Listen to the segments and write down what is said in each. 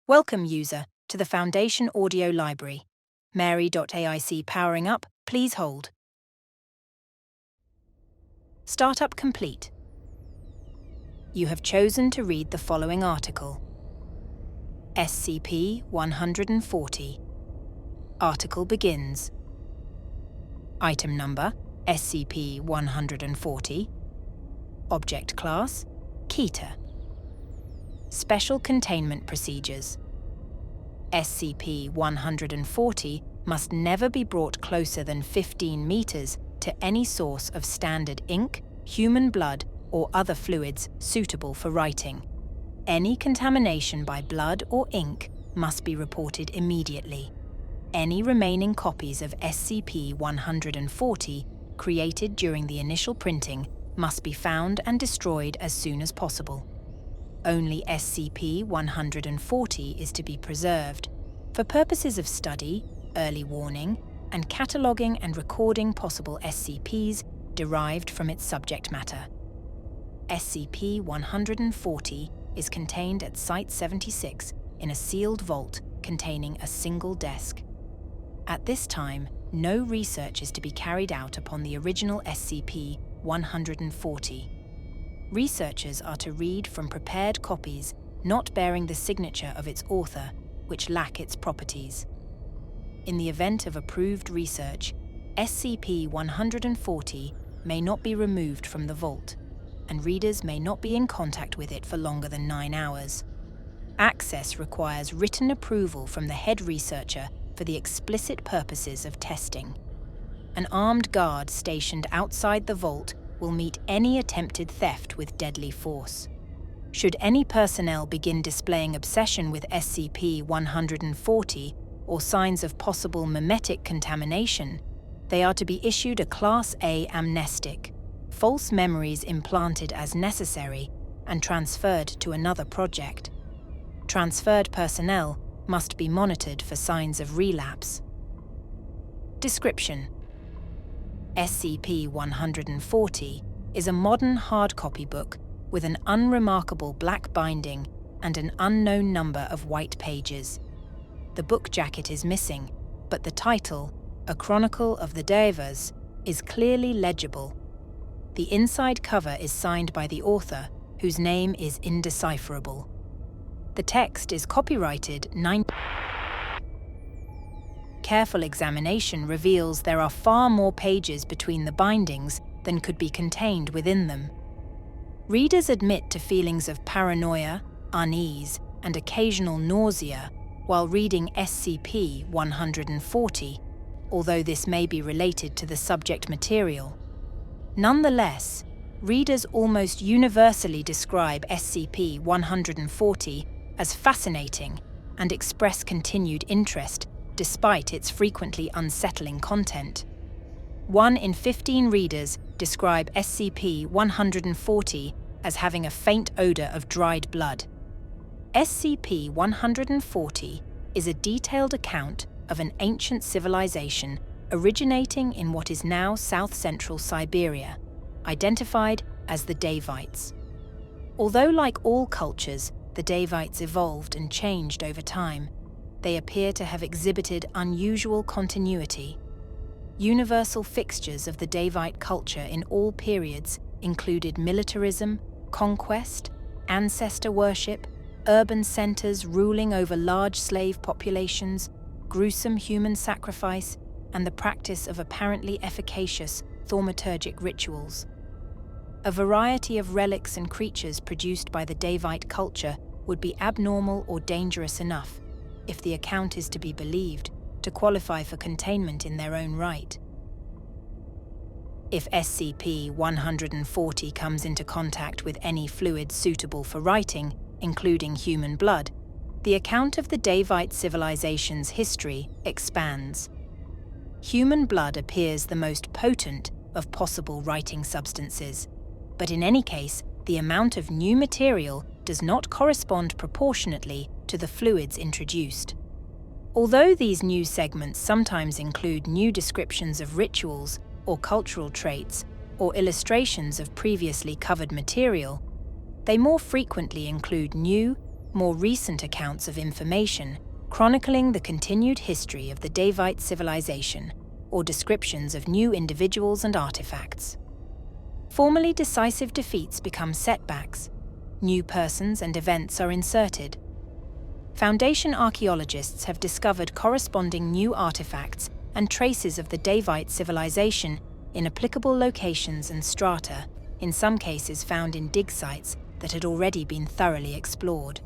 Welcome, user, to the Foundation Audio Library. Mary.AIC powering up, please hold. Startup complete. You have chosen to read the following article. SCP-140. Article begins. Item number, SCP-140. Object class, Keter. Special containment procedures. SCP-140 must never be brought closer than 15 meters to any source of standard ink, human blood, or other fluids suitable for writing. Any contamination by blood or ink must be reported immediately. Any remaining copies of SCP-140 created during the initial printing must be found and destroyed as soon as possible. Only SCP-140 is to be preserved for purposes of study, early warning, and cataloguing and recording possible SCPs derived from its subject matter. SCP-140 is contained at Site-76 in a sealed vault containing a single desk. At this time, no research is to be carried out upon the original SCP-140. Researchers are to read from prepared copies not bearing the signature of its author, which lack its properties. In the event of approved research, SCP-140 may not be removed from the vault, and readers may not be in contact with it for longer than 9 hours. Access requires written approval from the head researcher for the explicit purposes of testing. An armed guard stationed outside the vault will meet any attempted theft with deadly force. Should any personnel begin displaying obsession with SCP-140 or signs of possible memetic contamination, they are to be issued a Class A amnestic, false memories implanted as necessary, and transferred to another project. Transferred personnel must be monitored for signs of relapse. Description: SCP-140 is a modern hard-copy book with an unremarkable black binding and an unknown number of white pages. The book jacket is missing, but the title, A Chronicle of the Devas, is clearly legible. The inside cover is signed by the author, whose name is indecipherable. The text is copyrighted 9. Careful examination reveals there are far more pages between the bindings than could be contained within them. Readers admit to feelings of paranoia, unease, and occasional nausea while reading SCP-140, although this may be related to the subject material. Nonetheless, readers almost universally describe SCP-140 as fascinating and express continued interest despite its frequently unsettling content. 1 in 15 readers describe SCP-140 as having a faint odor of dried blood. SCP-140 is a detailed account of an ancient civilization originating in what is now south-central Siberia, identified as the Davites. Although like all cultures, the Davites evolved and changed over time, they appear to have exhibited unusual continuity. Universal fixtures of the Davite culture in all periods included militarism, conquest, ancestor worship, urban centers ruling over large slave populations, gruesome human sacrifice, and the practice of apparently efficacious thaumaturgic rituals. A variety of relics and creatures produced by the Davite culture would be abnormal or dangerous enough, if the account is to be believed, to qualify for containment in their own right. If SCP-140 comes into contact with any fluid suitable for writing, including human blood, the account of the Davite civilization's history expands. Human blood appears the most potent of possible writing substances, but in any case, the amount of new material does not correspond proportionately to the fluids introduced. Although these new segments sometimes include new descriptions of rituals or cultural traits or illustrations of previously covered material, they more frequently include new, more recent accounts of information chronicling the continued history of the Davite civilization, or descriptions of new individuals and artifacts. Formerly decisive defeats become setbacks. New persons and events are inserted. Foundation archaeologists have discovered corresponding new artifacts and traces of the Davite civilization in applicable locations and strata, in some cases found in dig sites that had already been thoroughly explored.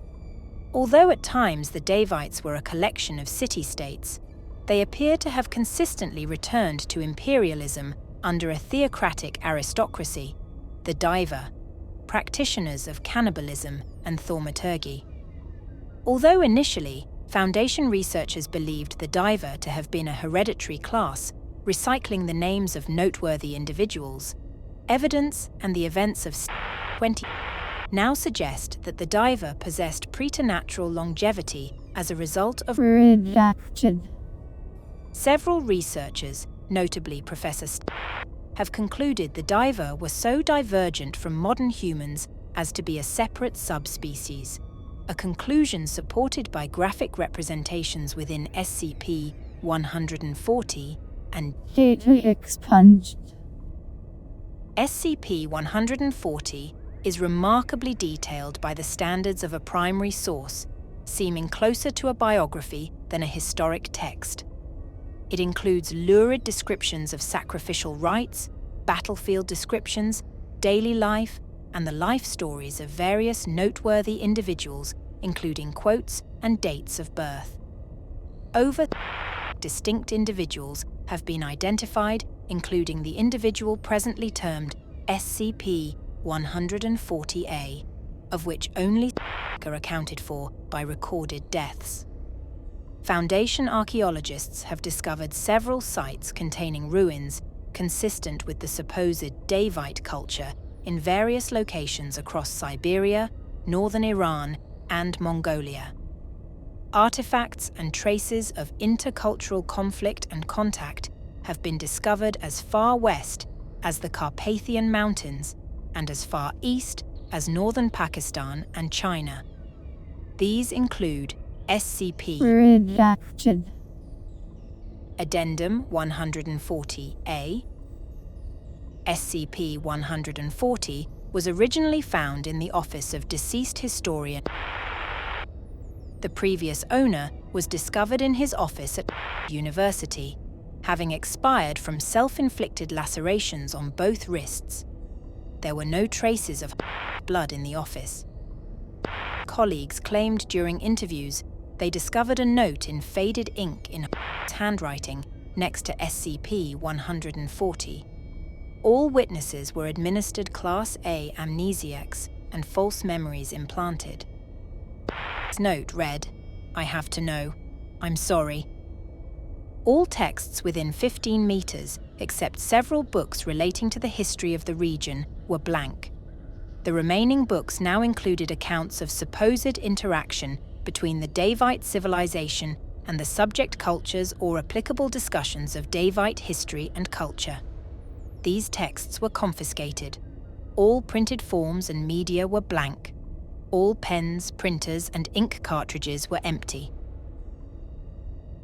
Although at times the Davites were a collection of city-states, they appear to have consistently returned to imperialism under a theocratic aristocracy, the Diver, practitioners of cannibalism and thaumaturgy. Although initially, Foundation researchers believed the Diver to have been a hereditary class, recycling the names of noteworthy individuals, evidence and the events of 20 now suggest that the Diver possessed preternatural longevity as a result of reduction. Several researchers, notably Professor have concluded the Diver were so divergent from modern humans as to be a separate subspecies, a conclusion supported by graphic representations within SCP-140 and data expunged. SCP-140 is remarkably detailed by the standards of a primary source, seeming closer to a biography than a historic text. It includes lurid descriptions of sacrificial rites, battlefield descriptions, daily life, and the life stories of various noteworthy individuals, including quotes and dates of birth. Over distinct individuals have been identified, including the individual presently termed SCP-140A, of which only are accounted for by recorded deaths. Foundation archaeologists have discovered several sites containing ruins consistent with the supposed Davite culture in various locations across Siberia, northern Iran, and Mongolia. Artifacts and traces of intercultural conflict and contact have been discovered as far west as the Carpathian Mountains and as far east as northern Pakistan and China. These include SCP reduction. Addendum 140A. SCP-140 was originally found in the office of deceased historian. The previous owner was discovered in his office at university, having expired from self-inflicted lacerations on both wrists. There were no traces of blood in the office. Colleagues claimed during interviews they discovered a note in faded ink in handwriting next to SCP-140. All witnesses were administered Class A amnesiacs and false memories implanted. His note read, "I have to know. I'm sorry." All texts within 15 meters, except several books relating to the history of the region, were blank. The remaining books now included accounts of supposed interaction between the Davite civilization and the subject cultures or applicable discussions of Davite history and culture. These texts were confiscated. All printed forms and media were blank. All pens, printers, and ink cartridges were empty.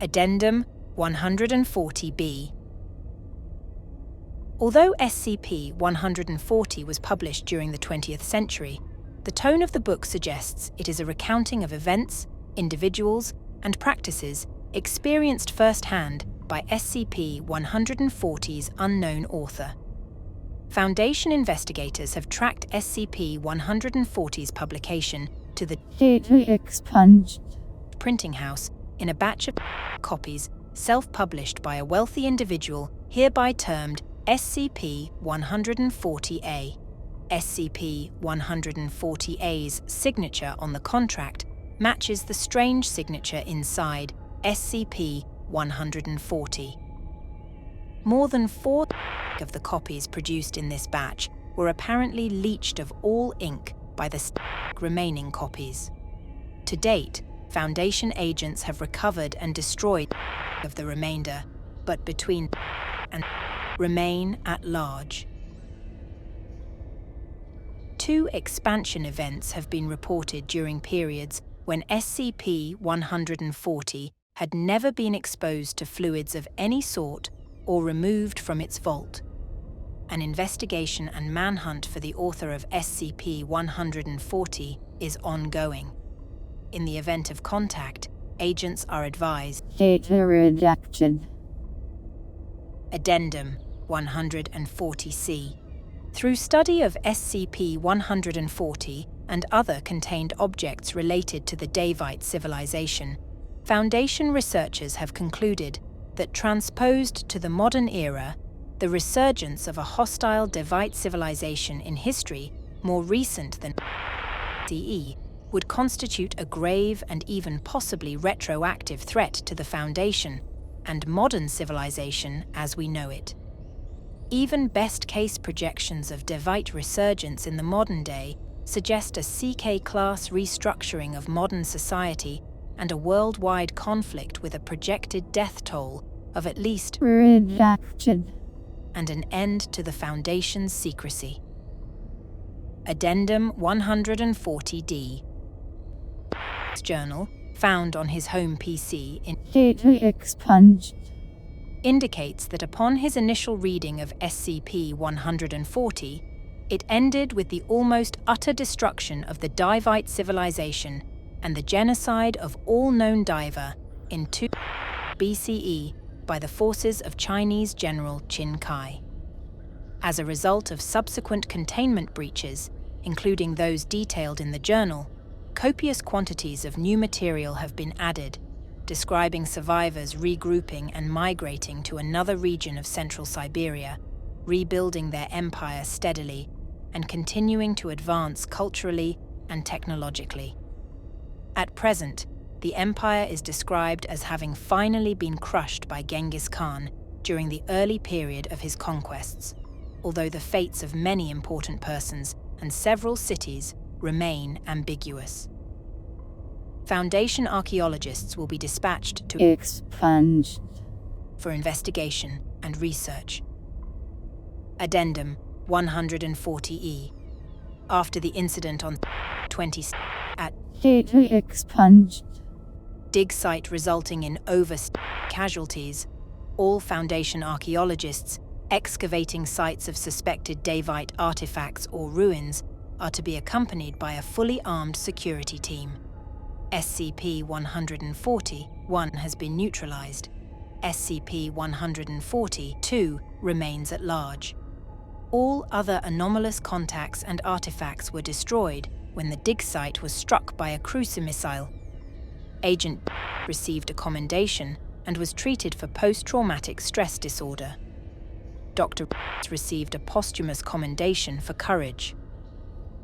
Addendum 140B. Although SCP-140 was published during the 20th century, the tone of the book suggests it is a recounting of events, individuals, and practices experienced firsthand by SCP-140's unknown author. Foundation investigators have tracked SCP-140's publication to the data expunged printing house in a batch of copies self-published by a wealthy individual hereby termed SCP-140A. SCP-140A's signature on the contract matches the strange signature inside SCP-140. More than 4 of the copies produced in this batch were apparently leached of all ink by the remaining copies. To date, Foundation agents have recovered and destroyed of the remainder, but between and remain at large. 2 expansion events have been reported during periods when SCP-140 had never been exposed to fluids of any sort or removed from its vault. An investigation and manhunt for the author of SCP-140 is ongoing. In the event of contact, agents are advised. Data redacted. Addendum 140C. Through study of SCP-140 and other contained objects related to the Davite civilization, Foundation researchers have concluded that transposed to the modern era, the resurgence of a hostile Davite civilization in history more recent than CE would constitute a grave and even possibly retroactive threat to the Foundation and modern civilization as we know it. Even best-case projections of Davite resurgence in the modern day suggest a CK-class restructuring of modern society and a worldwide conflict with a projected death toll of at least Redacted. and an end to the Foundation's secrecy. Addendum 140D. Journal, found on his home PC in Data expunged. indicates that upon his initial reading of SCP-140, it ended with the almost utter destruction of the Davite civilization and the genocide of all known Diver in 2 BCE by the forces of Chinese General Qin Kai. As a result of subsequent containment breaches, including those detailed in the journal, copious quantities of new material have been added, describing survivors regrouping and migrating to another region of central Siberia, rebuilding their empire steadily, and continuing to advance culturally and technologically. At present, the empire is described as having finally been crushed by Genghis Khan during the early period of his conquests, although the fates of many important persons and several cities remain ambiguous. Foundation archaeologists will be dispatched to Expunged. for investigation and research. Addendum 140E. After the incident on 20 at Data expunged. dig site resulting in over casualties, all Foundation archaeologists excavating sites of suspected Davite artifacts or ruins are to be accompanied by a fully armed security team. SCP-140-1 has been neutralized. SCP-140-2 remains at large. All other anomalous contacts and artifacts were destroyed when the dig site was struck by a cruiser missile. Agent received a commendation and was treated for post-traumatic stress disorder. Dr. received a posthumous commendation for courage.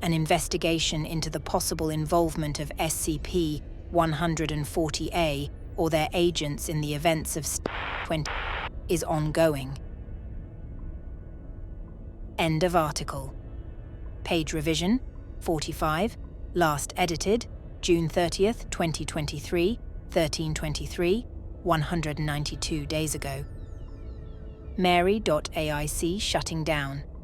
An investigation into the possible involvement of SCP-140A or their agents in the events of 20 is ongoing. End of article. Page revision 45, last edited June 30th, 2023, 1323, 192 days ago. Mary.aic shutting down.